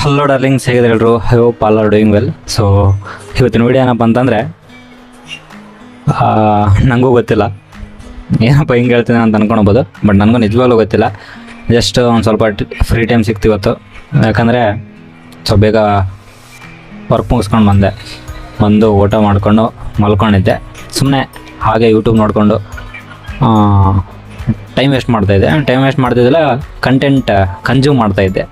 Hello darlings, ಹೇಗಿದ್ರೆ ಎಲ್ಲರೂ? I hope all are doing well. So ಇವತ್ತಿನ video ಏನಪ್ಪ ಅಂತಂದರೆ, ನನಗೂ ಗೊತ್ತಿಲ್ಲ ಏನಪ್ಪ ಹಿಂಗೆ ಹೇಳ್ತೀನಿ ಅಂತ ಅನ್ಕೊಳ್ಬೋದು, ಬಟ್ ನನಗೂ ನಿಜವಾಗ್ಲೂ ಗೊತ್ತಿಲ್ಲ. ಜಸ್ಟ್ ಒಂದು ಸ್ವಲ್ಪ ಫ್ರೀ ಟೈಮ್ ಸಿಕ್ತು ಇವತ್ತು. ಯಾಕಂದರೆ ಸ್ವಲ್ಪ ಬೇಗ ವರ್ಕ್ ಮುಗಿಸ್ಕೊಂಡು ಬಂದು ಊಟ ಮಾಡಿಕೊಂಡು ಮಲ್ಕೊಂಡಿದ್ದೆ. ಸುಮ್ಮನೆ ಹಾಗೆ ಯೂಟ್ಯೂಬ್ ನೋಡಿಕೊಂಡು ಟೈಮ್ ವೇಸ್ಟ್ ಮಾಡ್ತಾಯಿದ್ದೆ. ಟೈಮ್ ವೇಸ್ಟ್ ಮಾಡ್ತಿದ್ದಿಲ್ಲ, ಕಂಟೆಂಟ್ ಕನ್ಸ್ಯೂಮ್ ಮಾಡ್ತಾಯಿದ್ದೆ.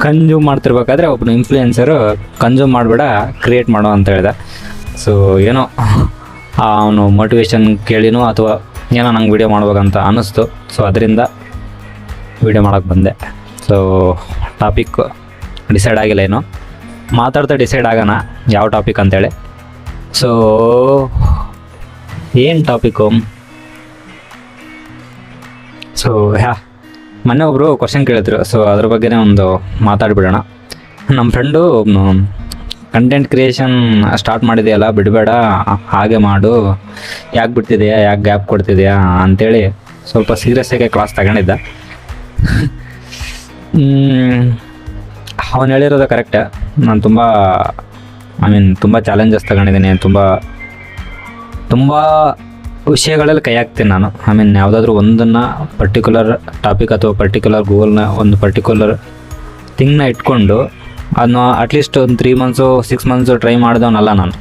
ಕನ್ಸ್ಯೂಮ್ ಮಾಡ್ತಿರ್ಬೇಕಾದ್ರೆ ಒಬ್ಬನು ಇನ್ಫ್ಲೂಯೆನ್ಸರು ಕನ್ಸ್ಯೂಮ್ ಮಾಡಬೇಡ, ಕ್ರಿಯೇಟ್ ಮಾಡೋ ಅಂತ ಹೇಳಿದೆ. ಸೊ ಏನೋ ಅವನು ಮೋಟಿವೇಶನ್ ಕೇಳಿನೋ ಅಥವಾ ಏನೋ ನಂಗೆ ವೀಡಿಯೋ ಮಾಡ್ಬೇಕಂತ ಅನ್ನಿಸ್ತು. ಸೊ ಅದರಿಂದ ವೀಡಿಯೋ ಮಾಡೋಕ್ಕೆ ಬಂದೆ. ಸೊ ಟಾಪಿಕ್ ಡಿಸೈಡ್ ಆಗಿಲ್ಲ, ಏನು ಮಾತಾಡ್ತಾ ಡಿಸೈಡ್ ಆಗೋಣ ಯಾವ ಟಾಪಿಕ್ ಅಂತೇಳಿ. ಸೊ ಏನು ಟಾಪಿಕ್ಕು? ಸೊ ಮೊನ್ನೆ ಒಬ್ಬರು ಕ್ವಶನ್ ಕೇಳಿದ್ರು. ಸೊ ಅದ್ರ ಬಗ್ಗೆನೇ ಒಂದು ಮಾತಾಡ್ಬಿಡೋಣ. ನಮ್ಮ ಫ್ರೆಂಡು ಕಂಟೆಂಟ್ ಕ್ರಿಯೇಷನ್ ಸ್ಟಾರ್ಟ್ ಮಾಡಿದೆಯಲ್ಲ, ಬಿಡಬೇಡ, ಹಾಗೆ ಮಾಡು, ಯಾಕೆ ಬಿಡ್ತಿದೆಯಾ, ಯಾಕೆ ಗ್ಯಾಪ್ ಕೊಡ್ತಿದೆಯಾ ಅಂತೇಳಿ ಸ್ವಲ್ಪ ಸೀರಿಯಸ್ಸಾಗಿ ಕ್ಲಾಸ್ ತಗೊಂಡಿದ್ದ. ಅವನು ಹೇಳಿರೋದು ಕರೆಕ್ಟೇ. ನಾನು ತುಂಬ ಚಾಲೆಂಜಸ್ ತಗೊಂಡಿದ್ದೀನಿ, ತುಂಬ ವಿಷಯಗಳಲ್ಲಿ ಕೈ ಹಾಕ್ತೀನಿ ನಾನು. ಯಾವುದಾದ್ರೂ ಒಂದನ್ನು ಪರ್ಟಿಕ್ಯುಲರ್ ಟಾಪಿಕ್ ಅಥವಾ ಪರ್ಟಿಕ್ಯುಲರ್ ಗೋಲ್ನ, ಒಂದು ಪರ್ಟಿಕ್ಯುಲರ್ ಥಿಂಗ್ನ ಇಟ್ಕೊಂಡು ಅದನ್ನ ಅಟ್ಲೀಸ್ಟ್ ಒಂದು 3 months 6 months ಟ್ರೈ ಮಾಡಿದವನಲ್ಲ ನಾನು.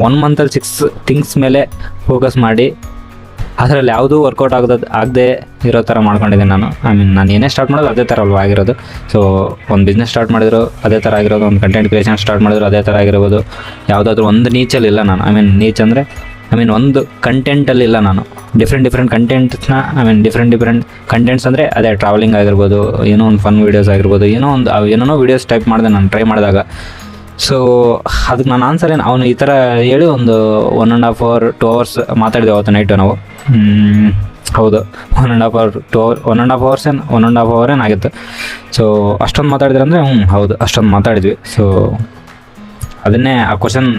1 monthಲ್ಲಿ 6 ಥಿಂಗ್ಸ್ ಮೇಲೆ ಫೋಕಸ್ ಮಾಡಿ ಅದರಲ್ಲಿ ಯಾವುದೂ ವರ್ಕೌಟ್ ಆಗದೆ ಇರೋ ಥರ ಮಾಡ್ಕೊಂಡಿದ್ದೀನಿ ನಾನು. ನಾನು ಏನೇ ಸ್ಟಾರ್ಟ್ ಮಾಡೋದು ಅದೇ ಥರ ಅಲ್ವಾ ಆಗಿರೋದು. ಸೊ ಒಂದು ಬಿಸ್ನೆಸ್ ಸ್ಟಾರ್ಟ್ ಮಾಡಿದ್ರು ಅದೇ ಥರ ಆಗಿರೋದು, ಒಂದು ಕಂಟೆಂಟ್ ಕ್ರಿಯೇಷನ್ ಸ್ಟಾರ್ಟ್ ಮಾಡಿದ್ರು ಅದೇ ಥರ ಆಗಿರ್ಬೋದು. ಯಾವುದಾದ್ರೂ ಒಂದು ನೀಚಲ್ಲಿ ಇಲ್ಲ ನಾನು. ನೀಚ್ ಅಂದರೆ ಒಂದು ಕಂಟೆಂಟಲ್ಲಿ ಇಲ್ಲ ನಾನು. ಡಿಫ್ರೆಂಟ್ ಕಂಟೆಂಟ್ಸ್ನ ಡಿಫ್ರೆಂಟ್ ಕಂಟೆಂಟ್ಸ್ ಅಂದರೆ ಅದೇ ಟ್ರಾವೆಲಿಂಗ್ ಆಗಿರ್ಬೋದು, ಏನೋ ಒಂದು ಫನ್ ವೀಡಿಯೋಸ್ ಆಗಿರ್ಬೋದು, ಏನೇನೋ ವೀಡಿಯೋಸ್ ಟೈಪ್ ಮಾಡಿದೆ ನಾನು ಟ್ರೈ ಮಾಡಿದಾಗ. ಸೊ ಅದಕ್ಕೆ ನನ್ನ ಆನ್ಸರ್ ಏನು, ಅವನು ಈ ಥರ ಹೇಳಿ ಒಂದು 1.5 hour 2 hours ಮಾತಾಡಿದೆ ಅವತ್ತು ನೈಟು ನಾವು. ಹೌದು, 1.5 hour 2 hour 1.5 hours 1.5 hour ಏನಾಗಿತ್ತು. ಸೊ ಅಷ್ಟೊಂದು ಮಾತಾಡಿದ್ರೆ ಅಂದರೆ ಹೌದು, ಅಷ್ಟೊಂದು ಮಾತಾಡಿದ್ವಿ. ಸೊ ಅದನ್ನೇ ಆ ಕ್ವಶನ್,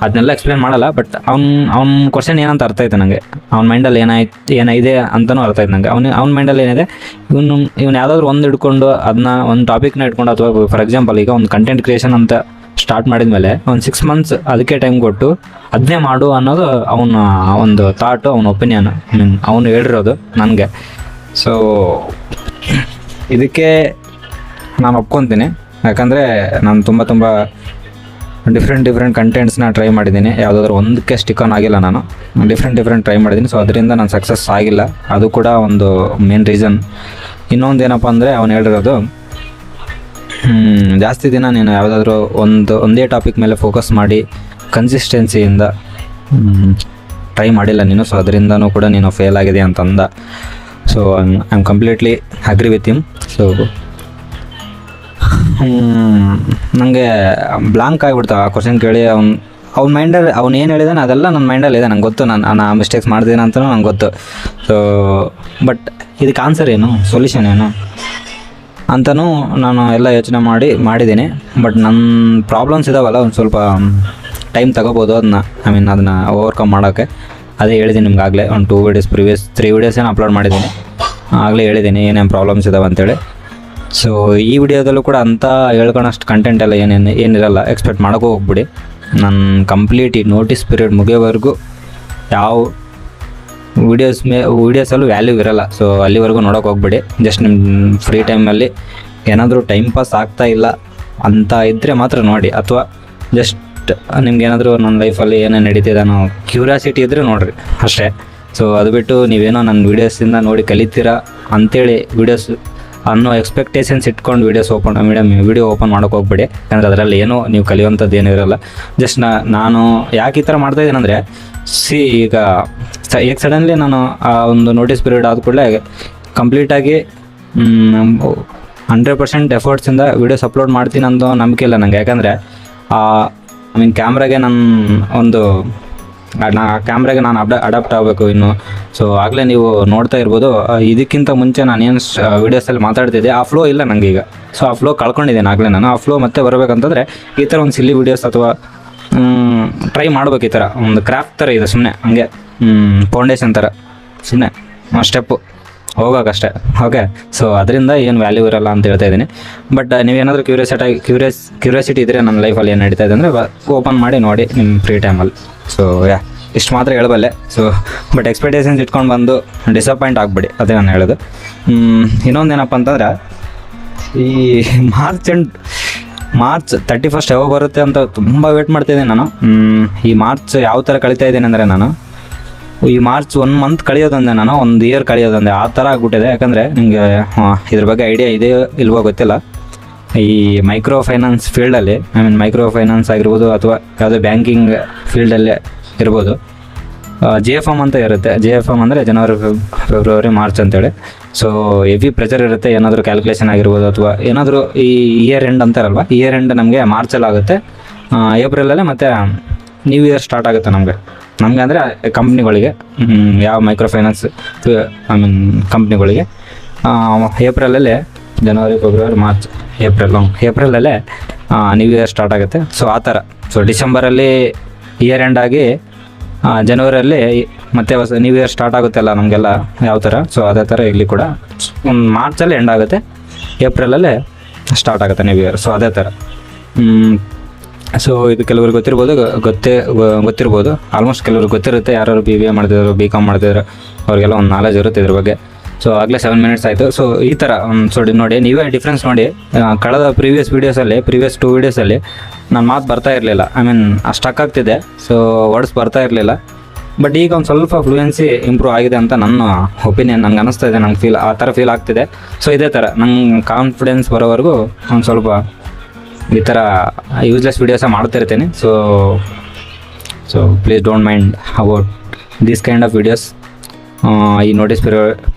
ಅದನ್ನೆಲ್ಲ ಎಕ್ಸ್ಪ್ಲೇನ್ ಮಾಡಲ್ಲ, ಬಟ್ ಅವ್ನ ಕ್ವಶನ್ ಏನಂತ ಅರ್ಥ ಆಯ್ತು ನನಗೆ. ಅವ್ನ ಮೈಂಡಲ್ಲಿ ಏನಿದೆ ಅಂತಲೂ ಅರ್ಥ ಆಯ್ತು ನನಗೆ. ಅವ್ನ ಮೈಂಡಲ್ಲಿ ಏನಿದೆ, ಇವನು ಯಾವುದಾದ್ರೂ ಒಂದು ಹಿಡ್ಕೊಂಡು ಅದನ್ನ ಒಂದು ಟಾಪಿಕ್ನ ಇಟ್ಕೊಂಡು, ಅಥವಾ ಫಾರ್ ಎಕ್ಸಾಂಪಲ್ ಈಗ ಒಂದು ಕಂಟೆಂಟ್ ಕ್ರಿಯೇಷನ್ ಅಂತ ಸ್ಟಾರ್ಟ್ ಮಾಡಿದ ಮೇಲೆ ಒಂದು 6 months ಅದಕ್ಕೆ ಟೈಮ್ ಕೊಟ್ಟು ಅದನ್ನೇ ಮಾಡು ಅನ್ನೋದು ಅವನ ಒಂದು ಥಾಟು, ಅವನ ಒಪಿನಿಯನ್. ಅವನು ಹೇಳಿರೋದು ನನಗೆ. ಸೊ ಇದಕ್ಕೆ ನಾನು ಒಪ್ಕೊತೀನಿ. ಯಾಕಂದರೆ ನಾನು ತುಂಬ ಡಿಫ್ರೆಂಟ್ ಕಂಟೆಂಟ್ಸ್ನ ಟ್ರೈ ಮಾಡಿದ್ದೀನಿ. ಯಾವುದಾದ್ರೂ ಒಂದಕ್ಕೆ ಸ್ಟಿಕ್ ಆನ್ ಆಗಿಲ್ಲ ನಾನು. ಡಿಫ್ರೆಂಟ್ ಟ್ರೈ ಮಾಡಿದ್ದೀನಿ. ಸೊ ಅದರಿಂದ ನಾನು ಸಕ್ಸಸ್ ಆಗಿಲ್ಲ. ಅದು ಕೂಡ ಒಂದು ಮೇನ್ ರೀಸನ್. ಇನ್ನೊಂದು ಏನಪ್ಪ ಅಂದರೆ, ಅವನು ಹೇಳಿರೋದು ಜಾಸ್ತಿ ದಿನ ನೀನು ಯಾವುದಾದ್ರೂ ಒಂದೇ ಟಾಪಿಕ್ ಮೇಲೆ ಫೋಕಸ್ ಮಾಡಿ ಕನ್ಸಿಸ್ಟೆನ್ಸಿಯಿಂದ ಟ್ರೈ ಮಾಡಿಲ್ಲ ನೀನು. ಸೊ ಅದರಿಂದನೂ ಕೂಡ ನೀನು ಫೇಲ್ ಆಗಿದೆ ಅಂತಂದ. So I am completely agree with him. So ನನಗೆ ಬ್ಲಾಂಕ್ ಆಗಿಬಿಡ್ತು ಆ ಕ್ವಶನ್ ಕೇಳಿ. ಅವ್ನ ಮೈಂಡಲ್ಲಿ ಅವ್ನು ಏನು ಹೇಳಿದಾನೆ ಅದೆಲ್ಲ ನನ್ನ ಮೈಂಡಲ್ಲಿ ಇದೆ. ನಂಗೆ ಗೊತ್ತು, ನಾನು ಆ ಮಿಸ್ಟೇಕ್ಸ್ ಮಾಡ್ತೀನಿ ಅಂತಲೂ ನಂಗೆ ಗೊತ್ತು. ಸೊ ಬಟ್ ಇದಕ್ಕೆ ಆನ್ಸರ್ ಏನು, ಸೊಲ್ಯೂಷನ್ ಏನು ಅಂತಲೂ ನಾನು ಎಲ್ಲ ಯೋಚನೆ ಮಾಡಿದ್ದೀನಿ. ಬಟ್ ನನ್ನ ಪ್ರಾಬ್ಲಮ್ಸ್ ಇದಾವಲ್ಲ, ಒಂದು ಸ್ವಲ್ಪ ಟೈಮ್ ತಗೋಬೋದು ಅದನ್ನು ಓವರ್ಕಮ್ ಮಾಡೋಕ್ಕೆ. ಅದೇ ಹೇಳಿದ್ದೀನಿ ನಿಮ್ಗೆ ಆಗಲೇ. ಒಂದು 2 videos ಪ್ರಿವಿಯಸ್ 3 videos ಏನು ಅಪ್ಲೋಡ್ ಮಾಡಿದ್ದೀನಿ. ಆಗಲೇ ಹೇಳಿದ್ದೀನಿ ಏನೇನು ಪ್ರಾಬ್ಲಮ್ಸ್ ಇದಾವೆ ಅಂತೇಳಿ. ಸೊ ಈ ವಿಡಿಯೋದಲ್ಲೂ ಕೂಡ ಅಂತ ಹೇಳ್ಕೊಳಷ್ಟು ಕಂಟೆಂಟ್ ಎಲ್ಲ ಏನಿರಲ್ಲ, ಎಕ್ಸ್ಪೆಕ್ಟ್ ಮಾಡೋಕ್ಕೂ ಹೋಗ್ಬಿಡಿ. ನಾನು ಕಂಪ್ಲೀಟ್ ಈ ನೋಟಿಸ್ ಪೀರಿಯಡ್ ಮುಗಿಯೋವರೆಗೂ ಯಾವ ವೀಡಿಯೋಸಲ್ಲೂ ವ್ಯಾಲ್ಯೂ ಇರೋಲ್ಲ. ಸೊ ಅಲ್ಲಿವರೆಗೂ ನೋಡೋಕೆ ಹೋಗ್ಬಿಡಿ. ಜಸ್ಟ್ ನಿಮ್ಮ ಫ್ರೀ ಟೈಮಲ್ಲಿ ಏನಾದರೂ ಟೈಮ್ ಪಾಸ್ ಆಗ್ತಾ ಇಲ್ಲ ಅಂತ ಇದ್ದರೆ ಮಾತ್ರ ನೋಡಿ, ಅಥವಾ ಜಸ್ಟ್ ನಿಮ್ಗೇನಾದರೂ ನನ್ನ ಲೈಫಲ್ಲಿ ಏನೇನು ನಡೀತಿದೆ ಅನ್ನೋ ಕ್ಯೂರಿಯಾಸಿಟಿ ಇದ್ದರೆ ನೋಡಿರಿ ಅಷ್ಟೇ. ಸೊ ಅದು ಬಿಟ್ಟು ನೀವೇನೋ ನನ್ನ ವೀಡಿಯೋಸಿಂದ ನೋಡಿ ಕಲಿತೀರಾ ಅಂಥೇಳಿ ವೀಡಿಯೋಸ್ ಅನ್ನೋ ಎಕ್ಸ್ಪೆಕ್ಟೇಷನ್ಸ್ ಇಟ್ಕೊಂಡು ವಿಡಿಯೋ ಓಪನ್ ಮಾಡೋಕೆ ಹೋಗ್ಬೇಡಿ. ಯಾಕಂದರೆ ಅದರಲ್ಲಿ ಏನೋ ನೀವು ಕಲಿಯುವಂಥದ್ದು ಏನೂ ಇರೋಲ್ಲ. ಜಸ್ಟ್ ನಾನು ಯಾಕೆ ಈ ಥರ ಮಾಡ್ತಾಯಿದ್ದೀನಿ ಅಂದರೆ, ಈಗ ಸಡನ್ಲಿ ನಾನು ಆ ಒಂದು ನೋಟಿಸ್ ಪೀರಿಯಡ್ ಆದ ಕೂಡಲೇ ಕಂಪ್ಲೀಟಾಗಿ 100% ಎಫರ್ಟ್ಸಿಂದ ವೀಡಿಯೋಸ್ ಅಪ್ಲೋಡ್ ಮಾಡ್ತೀನಿ ಅನ್ನೋ ನಂಬಿಕೆ ಇಲ್ಲ ನನಗೆ. ಯಾಕಂದರೆ ಕ್ಯಾಮ್ರಾಗೆ ಕ್ಯಾಮ್ರಾಗೆ ನಾನು ಅಡಾಪ್ಟ್ ಆಗಬೇಕು ಇನ್ನು. ಸೊ ಆಗಲೇ ನೀವು ನೋಡ್ತಾ ಇರ್ಬೋದು, ಇದಕ್ಕಿಂತ ಮುಂಚೆ ನಾನೇನು ವೀಡಿಯೋಸಲ್ಲಿ ಮಾತಾಡ್ತಿದ್ದೆ ಆ ಫ್ಲೋ ಇಲ್ಲ ನನಗೆ ಈಗ. ಸೊ ಆ ಫ್ಲೋ ಕಳ್ಕೊಂಡಿದ್ದೇನೆ ಆಗಲೇ ನಾನು. ಆ ಫ್ಲೋ ಮತ್ತೆ ಬರಬೇಕಂತಂದರೆ ಈ ಥರ ಒಂದು ಸಿಲ್ಲಿ ವೀಡಿಯೋಸ್ ಅಥವಾ ಟ್ರೈ ಮಾಡ್ಬೇಕು. ಈ ಥರ ಒಂದು ಕ್ರಾಫ್ಟ್ ಥರ ಇದೆ, ಸುಮ್ಮನೆ ಹಂಗೆ ಫೌಂಡೇಶನ್ ಥರ ಸುಮ್ಮನೆ ಸ್ಟೆಪ್ಪು ಹೋಗೋಕ್ಕಷ್ಟೇ. ಓಕೆ, ಸೊ ಅದರಿಂದ ಏನು ವ್ಯಾಲ್ಯೂ ಇರಲ್ಲ ಅಂತ ಹೇಳ್ತಾ ಇದ್ದೀನಿ. ಬಟ್ ನೀವೇನಾದರೂ ಕ್ಯೂರಿಯಾಸಿಟಿ ಇದ್ದರೆ ನನ್ನ ಲೈಫಲ್ಲಿ ಏನು ನಡೀತಾ ಇದೆ ಅಂದರೆ ಓಪನ್ ಮಾಡಿ ನೋಡಿ ನಿಮ್ಮ ಫ್ರೀ ಟೈಮಲ್ಲಿ. ಸೊ ಇಷ್ಟು ಮಾತ್ರ ಹೇಳಬಲ್ಲೆ. ಸೊ ಬಟ್ ಎಕ್ಸ್ಪೆಕ್ಟೇಷನ್ಸ್ ಇಟ್ಕೊಂಡು ಬಂದು ಡಿಸಪಾಯಿಂಟ್ ಆಗಿಬಿಡಿ, ಅದೇ ನಾನು ಹೇಳೋದು. ಇನ್ನೊಂದೇನಪ್ಪ ಅಂತಂದ್ರೆ, ಈ ಮಾರ್ಚ್ 31 ಯಾವಾಗ ಬರುತ್ತೆ ಅಂತ ತುಂಬ ವೇಟ್ ಮಾಡ್ತಾಯಿದ್ದೀನಿ ನಾನು. ಈ ಮಾರ್ಚ್ ಯಾವ ಥರ ಕಳೀತಾ ಇದ್ದೀನಿ ಅಂದರೆ, ನಾನು ಈ ಮಾರ್ಚ್ 1 ಮಂತ್ ಕಳೆಯೋದಂದೆ, ನಾನು 1 ಇಯರ್ ಕಳೆಯೋದಂದೆ, ಆ ಥರ ಆಗ್ಬಿಟ್ಟಿದೆ. ಯಾಕಂದರೆ ನಿಮಗೆ ಇದ್ರ ಬಗ್ಗೆ ಐಡಿಯಾ ಇದೆಯೋ ಇಲ್ವೋ ಗೊತ್ತಿಲ್ಲ. ಈ ಮೈಕ್ರೋ ಫೈನಾನ್ಸ್ ಫೀಲ್ಡಲ್ಲಿ, ಮೈಕ್ರೋ ಫೈನಾನ್ಸ್ ಆಗಿರ್ಬೋದು ಅಥವಾ ಯಾವುದೇ ಬ್ಯಾಂಕಿಂಗ್ ಫೀಲ್ಡಲ್ಲೇ ಇರ್ಬೋದು, JFM ಅಂತ ಇರುತ್ತೆ. JFM ಅಂದರೆ ಜನವರಿ, ಫೆಬ್ರವರಿ, ಮಾರ್ಚ್ ಅಂತೇಳಿ. ಸೊ ಹೆವಿ ಪ್ರೆಷರ್ ಇರುತ್ತೆ. ಏನಾದರೂ ಕ್ಯಾಲ್ಕುಲೇಷನ್ ಆಗಿರ್ಬೋದು ಅಥವಾ ಏನಾದರೂ ಈ ಇಯರ್ ಎಂಡ್ ಅಂತಾರಲ್ವ, ಇಯರ್ ಎಂಡ್ ನಮಗೆ ಮಾರ್ಚಲ್ಲಿ ಆಗುತ್ತೆ, ಏಪ್ರಿಲಲ್ಲೇ ಮತ್ತು ನ್ಯೂ ಇಯರ್ ಸ್ಟಾರ್ಟ್ ಆಗುತ್ತೆ ನಮಗೆ ಅಂದರೆ ಕಂಪ್ನಿಗಳಿಗೆ, ಯಾವ ಮೈಕ್ರೋ ಫೈನಾನ್ಸ್ ಕಂಪ್ನಿಗಳಿಗೆ ಏಪ್ರಿಲಲ್ಲೇ, ಜನವರಿ, ಫೆಬ್ರವರಿ, ಮಾರ್ಚ್, ಏಪ್ರಿಲಲ್ಲೇ ನ್ಯೂ ಇಯರ್ ಸ್ಟಾರ್ಟ್ ಆಗುತ್ತೆ. ಸೊ ಆ ಥರ. ಸೊ ಡಿಸೆಂಬರಲ್ಲಿ ಇಯರ್ ಎಂಡ್ ಆಗಿ ಜನವರಿಯಲ್ಲಿ ಮತ್ತೆ ಹೊಸ ನ್ಯೂ ಇಯರ್ ಸ್ಟಾರ್ಟ್ ಆಗುತ್ತಲ್ಲ ನಮಗೆಲ್ಲ ಯಾವ ಥರ. ಸೊ ಅದೇ ಥರ ಇಲ್ಲಿ ಕೂಡ ಒಂದು ಮಾರ್ಚಲ್ಲಿ ಎಂಡ್ ಆಗುತ್ತೆ, ಏಪ್ರಿಲಲ್ಲೇ ಸ್ಟಾರ್ಟ್ ಆಗುತ್ತೆ ನ್ಯೂ ಇಯರ್. ಸೊ ಅದೇ ಥರ. ಸೊ ಇದು ಕೆಲವ್ರಿಗೆ ಗೊತ್ತಿರ್ಬೋದು, ಆಲ್ಮೋಸ್ಟ್ ಕೆಲವ್ರಿಗೆ ಗೊತ್ತಿರುತ್ತೆ. ಯಾರು BBA ಮಾಡ್ತಿದ್ರು, BCom ಮಾಡ್ತಿದ್ರು, ಅವ್ರಿಗೆಲ್ಲ ಒಂದು ನಾಲೆಜ್ ಇರುತ್ತೆ ಇದ್ರ ಬಗ್ಗೆ. ಸೊ ಆಗಲೇ 7 ಮಿನಿಟ್ಸ್ ಆಯಿತು. ಸೊ ಈ ಥರ ಸೊ ನೋಡಿ, ನೀವೇ ಡಿಫ್ರೆನ್ಸ್ ನೋಡಿ. ಕಳೆದ ಪ್ರೀವಿಯಸ್ 2 ವೀಡಿಯೋಸಲ್ಲಿ ನನ್ನ ಮಾತು ಬರ್ತಾ ಇರಲಿಲ್ಲ, ಸ್ಟಕ್ ಆಗ್ತಿದೆ. ಸೊ ವರ್ಡ್ಸ್ ಬರ್ತಾ ಇರಲಿಲ್ಲ. ಬಟ್ ಈಗ ಒಂದು ಸ್ವಲ್ಪ ಫ್ಲೂಯೆನ್ಸಿ ಇಂಪ್ರೂವ್ ಆಗಿದೆ ಅಂತ ನನ್ನ ಒಪಿನಿಯನ್. ನನಗೆ ಅನ್ನಿಸ್ತಾ ಇದೆ, ನಂಗೆ ಆ ಥರ ಫೀಲ್ ಆಗ್ತಿದೆ. ಸೊ ಇದೇ ಥರ ನಂಗೆ ಕಾನ್ಫಿಡೆನ್ಸ್ ಬರೋವರೆಗೂ ಒಂದು ಸ್ವಲ್ಪ ಈ ಥರ ಯೂಸ್ಲೆಸ್ ವೀಡಿಯೋಸ ಮಾಡ್ತಿರ್ತೀನಿ. So please don't mind about this kind of videos. ಈ ನೋಟಿಸ್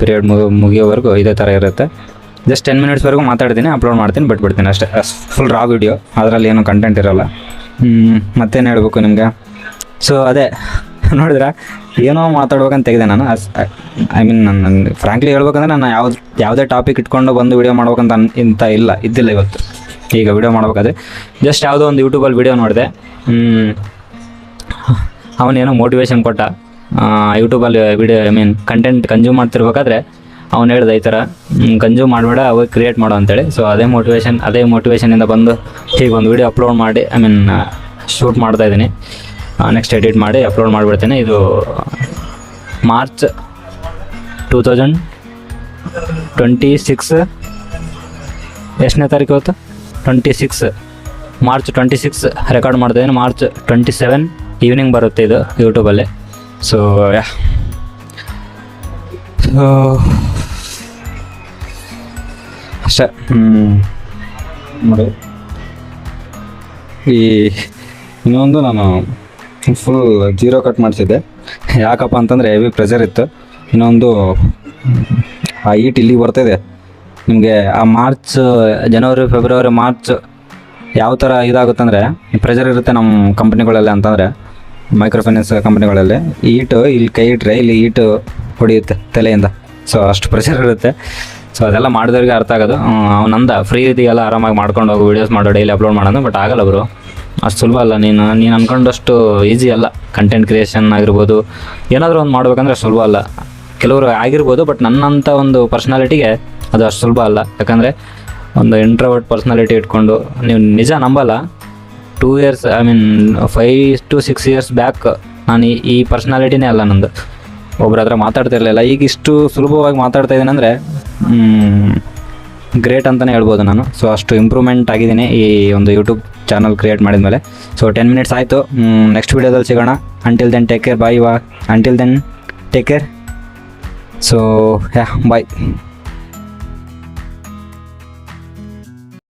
ಪೀರಿಯಡ್ ಮುಗಿಯೋವರೆಗೂ ಇದೇ ಥರ ಇರುತ್ತೆ. ಜಸ್ಟ್ 10 ಮಿನಿಟ್ಸ್ವರೆಗೂ ಮಾತಾಡ್ತೀನಿ, ಅಪ್ಲೋಡ್ ಮಾಡ್ತೀನಿ, ಬಿಟ್ಬಿಡ್ತೀನಿ ಅಷ್ಟೇ. ಫುಲ್ ರಾ ವೀಡಿಯೋ, ಅದರಲ್ಲಿ ಏನೂ ಕಂಟೆಂಟ್ ಇರೋಲ್ಲ. ಮತ್ತೇನು ಹೇಳಬೇಕು ನಿಮಗೆ. ಸೊ ಅದೇ ನೋಡಿದ್ರೆ ಏನೋ ಮಾತಾಡ್ಬೇಕಂತ ತೆಗೆದೆ ನಾನು. ನಾನು ಫ್ರ್ಯಾಂಕ್ಲಿ ಹೇಳ್ಬೇಕಂದ್ರೆ, ನಾನು ಯಾವುದೇ ಟಾಪಿಕ್ ಇಟ್ಕೊಂಡು ಬಂದು ವೀಡಿಯೋ ಮಾಡ್ಬೇಕಂತ ಇದ್ದಿಲ್ಲ ಇವತ್ತು. ಈಗ ವೀಡಿಯೋ ಮಾಡ್ಬೇಕಾದ್ರೆ ಜಸ್ಟ್ ಯಾವುದೋ ಒಂದು ಯೂಟ್ಯೂಬಲ್ಲಿ ವೀಡಿಯೋ ನೋಡಿದೆ. ಅವನೇನೋ ಮೋಟಿವೇಶನ್ ಕೊಟ್ಟ. ಯೂಟ್ಯೂಬಲ್ಲಿ ವೀಡಿಯೋ ಕಂಟೆಂಟ್ ಕನ್ಸ್ಯೂಮ್ ಮಾಡ್ತಿರ್ಬೇಕಾದ್ರೆ ಅವ್ನು ಹೇಳ್ದೆ ಈ ಥರ ಕನ್ಸ್ಯೂಮ್ ಮಾಡಬೇಡ, ಅವಾಗ ಕ್ರಿಯೇಟ್ ಮಾಡೋ ಅಂತೇಳಿ. ಸೊ ಅದೇ ಮೋಟಿವೇಶನಿಂದ ಬಂದು ಹೀಗೆ ಒಂದು ವೀಡಿಯೋ ಅಪ್ಲೋಡ್ ಮಾಡಿ ಶೂಟ್ ಮಾಡ್ತಾಯಿದ್ದೀನಿ. ನೆಕ್ಸ್ಟ್ ಎಡಿಟ್ ಮಾಡಿ ಅಪ್ಲೋಡ್ ಮಾಡಿಬಿಡ್ತೀನಿ. ಇದು ಮಾರ್ಚ್ 2026 ಎಷ್ಟನೇ ತಾರೀಕು ಇವತ್ತು? 26 ಮಾರ್ಚ್ 26 ರೆಕಾರ್ಡ್ ಮಾಡ್ತಾಯಿದ್ದೀನಿ. ಮಾರ್ಚ್ 27 ಈವ್ನಿಂಗ್ ಬರುತ್ತೆ ಇದು ಯೂಟ್ಯೂಬಲ್ಲಿ. ಸೊ ಅಷ್ಟೇ. ನೋಡಿ, ಇನ್ನೊಂದು ನಾನು ಫುಲ್ ಜೀರೋ ಕಟ್ ಮಾಡಿಸಿದ್ದೆ. ಯಾಕಪ್ಪ ಅಂತಂದರೆ ಹೆವಿ ಪ್ರೆಷರ್ ಇತ್ತು. ಇನ್ನೊಂದು ಆ ಈಟ್ ಇಲ್ಲಿಗೆ ಬರ್ತಾಯಿದೆ ನಿಮಗೆ. ಆ ಮಾರ್ಚ್, ಜನವರಿ, ಫೆಬ್ರವರಿ, ಮಾರ್ಚ್ ಯಾವ ಥರ ಇದಾಗುತ್ತಂದರೆ ಪ್ರೆಷರ್ ಇರುತ್ತೆ ನಮ್ಮ ಕಂಪ್ನಿಗಳಲ್ಲಿ ಅಂತಂದರೆ, ಮೈಕ್ರೋ ಫೈನಾನ್ಸ್ ಕಂಪ್ನಿಗಳಲ್ಲಿ ಇಲ್ಲಿ ಕೈ ಇಟ್ಟರೆ ಇಲ್ಲಿ ಈಟು ಹೊಡೆಯುತ್ತೆ ತಲೆಯಿಂದ. ಸೊ ಅಷ್ಟು ಪ್ರೆಷರ್ ಇರುತ್ತೆ. ಸೊ ಅದೆಲ್ಲ ಮಾಡಿದವ್ರಿಗೆ ಅರ್ಥ ಆಗೋದು. ಅವನಂದ ಫ್ರೀ ಇದೆಯಲ್ಲ, ಆರಾಮಾಗಿ ಮಾಡ್ಕೊಂಡು ಹೋಗು, ವೀಡಿಯೋಸ್ ಮಾಡೋ, ಡೈಲಿ ಅಪ್ಲೋಡ್ ಮಾಡೋದು. ಬಟ್ ಆಗಲ್ಲ ಬ್ರೋ, ಅಷ್ಟು ಸುಲಭ ಅಲ್ಲ. ನೀನು ಅಂದ್ಕೊಂಡಷ್ಟು ಈಸಿ ಅಲ್ಲ. ಕಂಟೆಂಟ್ ಕ್ರಿಯೇಷನ್ ಆಗಿರ್ಬೋದು, ಏನಾದರೂ ಒಂದು ಮಾಡ್ಬೇಕಂದ್ರೆ ಸುಲಭ ಅಲ್ಲ. ಕೆಲವರು ಆಗಿರ್ಬೋದು, ಬಟ್ ನನ್ನಂಥ ಒಂದು ಪರ್ಸ್ನಾಲಿಟಿಗೆ ಅದು ಅಷ್ಟು ಸುಲಭ ಅಲ್ಲ. ಯಾಕಂದರೆ ಒಂದು ಇಂಟ್ರೋವರ್ಟ್ ಪರ್ಸ್ನಾಲಿಟಿ ಇಟ್ಕೊಂಡು ನೀವು ನಿಜ ನಂಬಲ್ಲ. 2 years 5 to 6 years ಬ್ಯಾಕ್ ನಾನು ಈ ಪರ್ಸ್ನಾಲಿಟಿನೇ ಅಲ್ಲ ನಂದು. ಒಬ್ಬರ ಹತ್ರ ಮಾತಾಡ್ತಿರ್ಲಿಲ್ಲ. ಈಗ ಇಷ್ಟು ಸುಲಭವಾಗಿ ಮಾತಾಡ್ತಾ ಇದ್ದೀನಿ ಅಂದರೆ ಗ್ರೇಟ್ ಅಂತಲೇ ಹೇಳ್ಬೋದು ನಾನು. ಸೊ ಅಷ್ಟು ಇಂಪ್ರೂವ್ಮೆಂಟ್ ಆಗಿದ್ದೀನಿ ಈ ಒಂದು ಯೂಟ್ಯೂಬ್ ಚಾನಲ್ ಕ್ರಿಯೇಟ್ ಮಾಡಿದ ಮೇಲೆ. ಸೊ 10 ಮಿನಿಟ್ಸ್ ಆಯಿತು. ನೆಕ್ಸ್ಟ್ ವೀಡಿಯೋದಲ್ಲಿ ಸಿಗೋಣ. Until then take care. Bye. Until then take care. So ಬಾಯ್.